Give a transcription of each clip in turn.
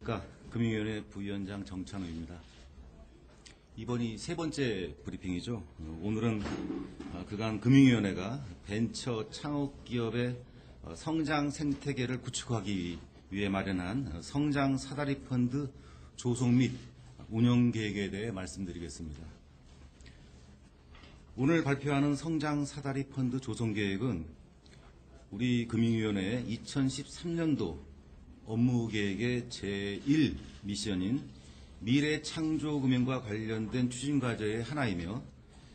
안녕하십니까. 금융위원회 부위원장 정찬우입니다. 이번이 세 번째 브리핑이죠. 오늘은 그간 금융위원회가 벤처 창업기업의 성장 생태계를 구축하기 위해 마련한 성장 사다리 펀드 조성 및 운영 계획에 대해 말씀드리겠습니다. 오늘 발표하는 성장 사다리 펀드 조성 계획은 우리 금융위원회의 2013년도 업무 계획의 제1 미션인 미래 창조 금융과 관련된 추진 과제의 하나이며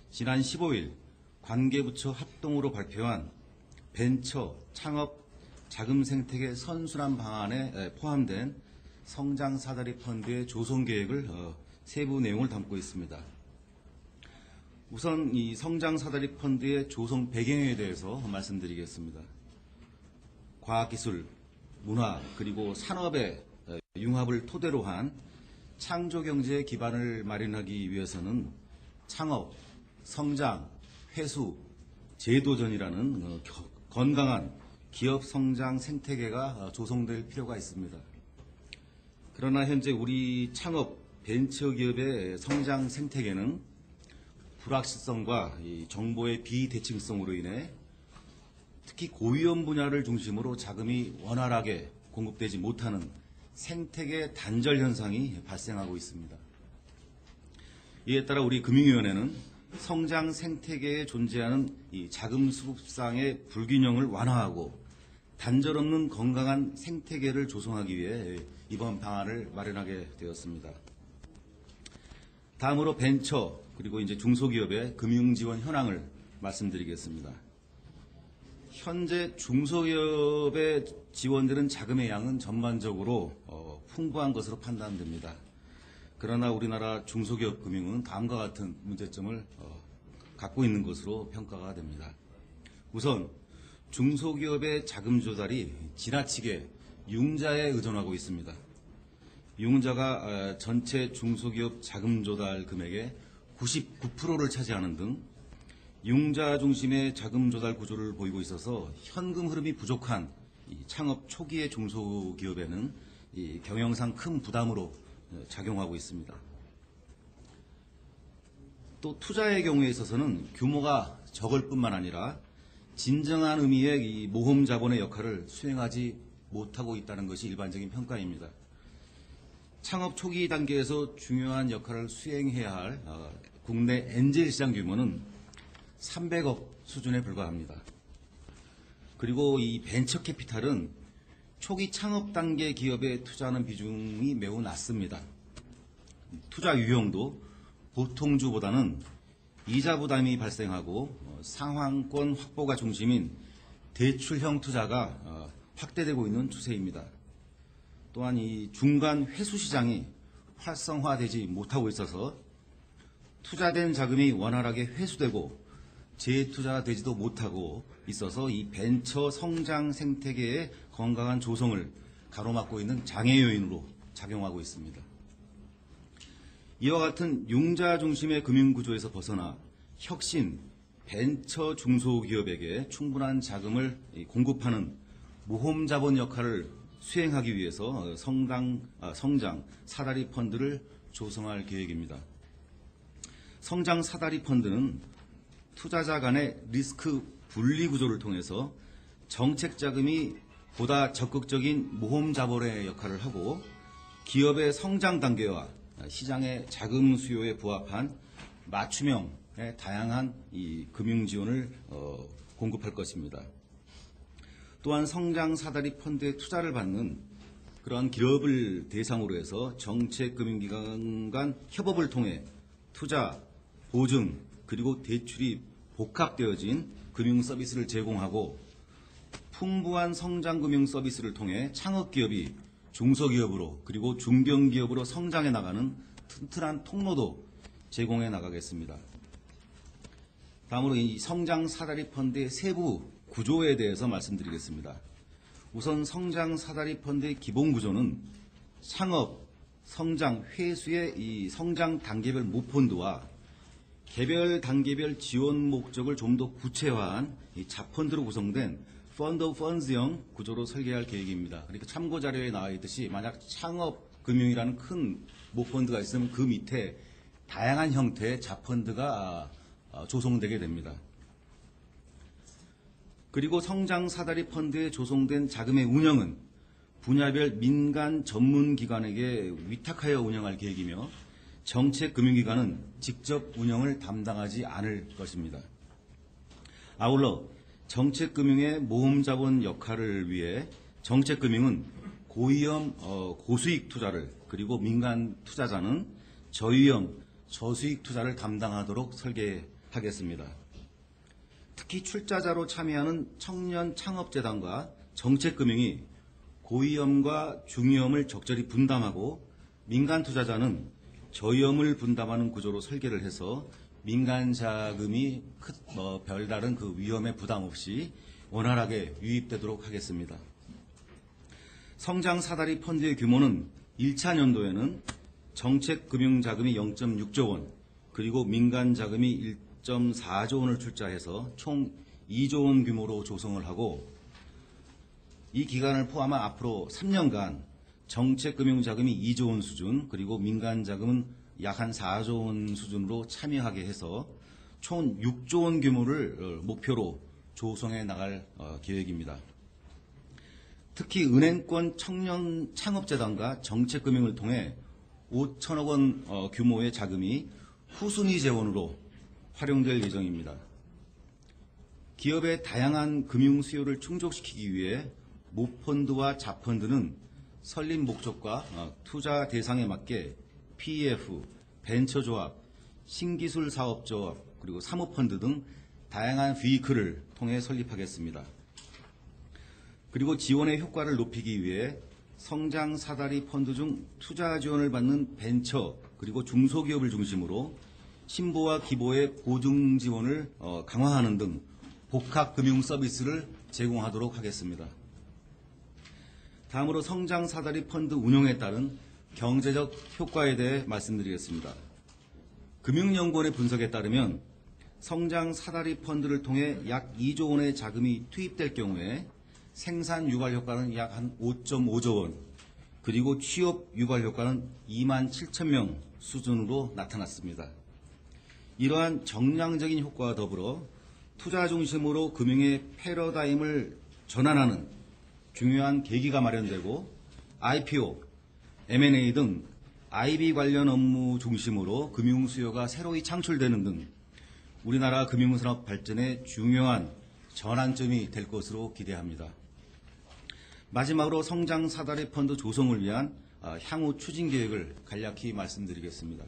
지난 15일 관계부처 합동으로 발표한 벤처 창업 자금 생태계 선순환 방안에 포함된 성장 사다리 펀드의 조성 계획을 세부 내용을 담고 있습니다. 우선 이 성장 사다리 펀드의 조성 배경에 대해서 말씀드리겠습니다. 과학기술, 문화 그리고 산업의 융합을 토대로 한 창조경제의 기반을 마련하기 위해서는 창업, 성장, 회수, 재도전이라는 건강한 기업 성장 생태계가 조성될 필요가 있습니다. 그러나 현재 우리 창업, 벤처기업의 성장 생태계는 불확실성과 정보의 비대칭성으로 인해 특히 고위험 분야를 중심으로 자금이 원활하게 공급되지 못하는 생태계 단절 현상이 발생하고 있습니다. 이에 따라 우리 금융위원회는 성장 생태계에 존재하는 이 자금 수급상의 불균형을 완화하고 단절 없는 건강한 생태계를 조성하기 위해 이번 방안을 마련하게 되었습니다. 다음으로 벤처 그리고 이제 중소기업의 금융지원 현황을 말씀드리겠습니다. 현재 중소기업에 지원되는 자금의 양은 전반적으로 풍부한 것으로 판단됩니다. 그러나 우리나라 중소기업 금융은 다음과 같은 문제점을 갖고 있는 것으로 평가가 됩니다. 우선 중소기업의 자금 조달이 지나치게 융자에 의존하고 있습니다. 융자가 전체 중소기업 자금 조달 금액의 99%를 차지하는 등 융자 중심의 자금 조달 구조를 보이고 있어서 현금 흐름이 부족한 창업 초기의 중소기업에는 경영상 큰 부담으로 작용하고 있습니다. 또 투자의 경우에 있어서는 규모가 적을 뿐만 아니라 진정한 의미의 이 모험 자본의 역할을 수행하지 못하고 있다는 것이 일반적인 평가입니다. 창업 초기 단계에서 중요한 역할을 수행해야 할 국내 엔젤 시장 규모는 300억 수준에 불과합니다. 그리고 이 벤처 캐피탈은 초기 창업 단계 기업에 투자하는 비중이 매우 낮습니다. 투자 유형도 보통주보다는 이자 부담이 발생하고 상환권 확보가 중심인 대출형 투자가 확대되고 있는 추세입니다. 또한 이 중간 회수 시장이 활성화되지 못하고 있어서 투자된 자금이 원활하게 회수되고 재투자가 되지도 못하고 있어서 이 벤처 성장 생태계의 건강한 조성을 가로막고 있는 장애 요인으로 작용하고 있습니다. 이와 같은 융자 중심의 금융구조에서 벗어나 혁신, 벤처 중소기업에게 충분한 자금을 공급하는 모험 자본 역할을 수행하기 위해서 성장 사다리 펀드를 조성할 계획입니다. 성장 사다리 펀드는 투자자 간의 리스크 분리 구조를 통해서 정책 자금이 보다 적극적인 모험 자본의 역할을 하고 기업의 성장 단계와 시장의 자금 수요에 부합한 맞춤형의 다양한 이 금융 지원을 공급할 것입니다. 또한 성장 사다리 펀드에 투자를 받는 그러한 기업을 대상으로 해서 정책 금융기관 간 협업을 통해 투자, 보증, 그리고 대출이 복합되어진 금융 서비스를 제공하고 풍부한 성장 금융 서비스를 통해 창업기업이 중소기업으로 그리고 중견기업으로 성장해 나가는 튼튼한 통로도 제공해 나가겠습니다. 다음으로 이 성장 사다리 펀드의 세부 구조에 대해서 말씀드리겠습니다. 우선 성장 사다리 펀드의 기본 구조는 창업, 성장, 회수의 이 성장 단계별 모펀드와 개별 단계별 지원 목적을 좀 더 구체화한 이 자펀드로 구성된 펀드 오브 펀즈형 구조로 설계할 계획입니다. 그러니까 참고 자료에 나와 있듯이 만약 창업 금융이라는 큰 모펀드가 있으면 그 밑에 다양한 형태의 자펀드가 조성되게 됩니다. 그리고 성장 사다리 펀드에 조성된 자금의 운영은 분야별 민간 전문기관에게 위탁하여 운영할 계획이며 정책금융기관은 직접 운영을 담당하지 않을 것입니다. 아울러 정책금융의 모험자본 역할을 위해 정책금융은 고위험 고수익 투자를 그리고 민간 투자자는 저위험 저수익 투자를 담당하도록 설계하겠습니다. 특히 출자자로 참여하는 청년 창업재단과 정책금융이 고위험과 중위험을 적절히 분담하고 민간 투자자는 저위험을 분담하는 구조로 설계를 해서 민간 자금이 별다른 그 위험에 부담 없이 원활하게 유입되도록 하겠습니다. 성장 사다리 펀드의 규모는 1차 년도에는 정책금융자금이 0.6조 원, 그리고 민간 자금이 1.4조 원을 출자해서 총 2조 원 규모로 조성을 하고 이 기간을 포함한 앞으로 3년간 정책금융자금이 2조 원 수준, 그리고 민간 자금은 약 한 4조 원 수준으로 참여하게 해서 총 6조 원 규모를 목표로 조성해 나갈 계획입니다. 특히 은행권 청년 창업재단과 정책금융을 통해 5천억 원 규모의 자금이 후순위 재원으로 활용될 예정입니다. 기업의 다양한 금융 수요를 충족시키기 위해 모펀드와 자펀드는 설립 목적과 투자 대상에 맞게 PEF, 벤처조합, 신기술 사업조합, 그리고 사모펀드 등 다양한 비이클을 통해 설립하겠습니다. 그리고 지원의 효과를 높이기 위해 성장 사다리 펀드 중 투자 지원을 받는 벤처 그리고 중소기업을 중심으로 신보와 기보의 보증 지원을 강화하는 등 복합 금융 서비스를 제공하도록 하겠습니다. 다음으로 성장 사다리 펀드 운용에 따른 경제적 효과에 대해 말씀드리겠습니다. 금융연구원의 분석에 따르면 성장 사다리 펀드를 통해 약 2조 원의 자금이 투입될 경우에 생산 유발 효과는 약 한 5.5조 원, 그리고 취업 유발 효과는 2만 7천 명 수준으로 나타났습니다. 이러한 정량적인 효과와 더불어 투자 중심으로 금융의 패러다임을 전환하는 중요한 계기가 마련되고 IPO, M&A 등 IB 관련 업무 중심으로 금융 수요가 새로이 창출되는 등 우리나라 금융산업 발전의 중요한 전환점이 될 것으로 기대합니다. 마지막으로 성장 사다리 펀드 조성을 위한 향후 추진 계획을 간략히 말씀드리겠습니다.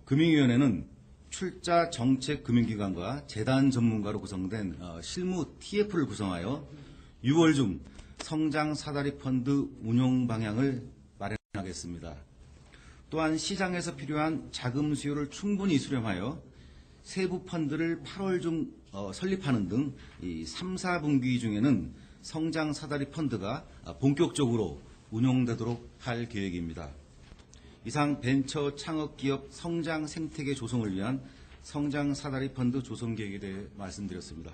금융위원회는 출자 정책 금융기관과 재단 전문가로 구성된 실무 TF를 구성하여 6월 중 성장 사다리 펀드 운용 방향을 마련하겠습니다. 또한 시장에서 필요한 자금 수요를 충분히 수렴하여 세부 펀드를 8월 중 설립하는 등 이 3, 4분기 중에는 성장 사다리 펀드가 본격적으로 운용되도록 할 계획입니다. 이상 벤처 창업기업 성장 생태계 조성을 위한 성장 사다리 펀드 조성 계획에 대해 말씀드렸습니다.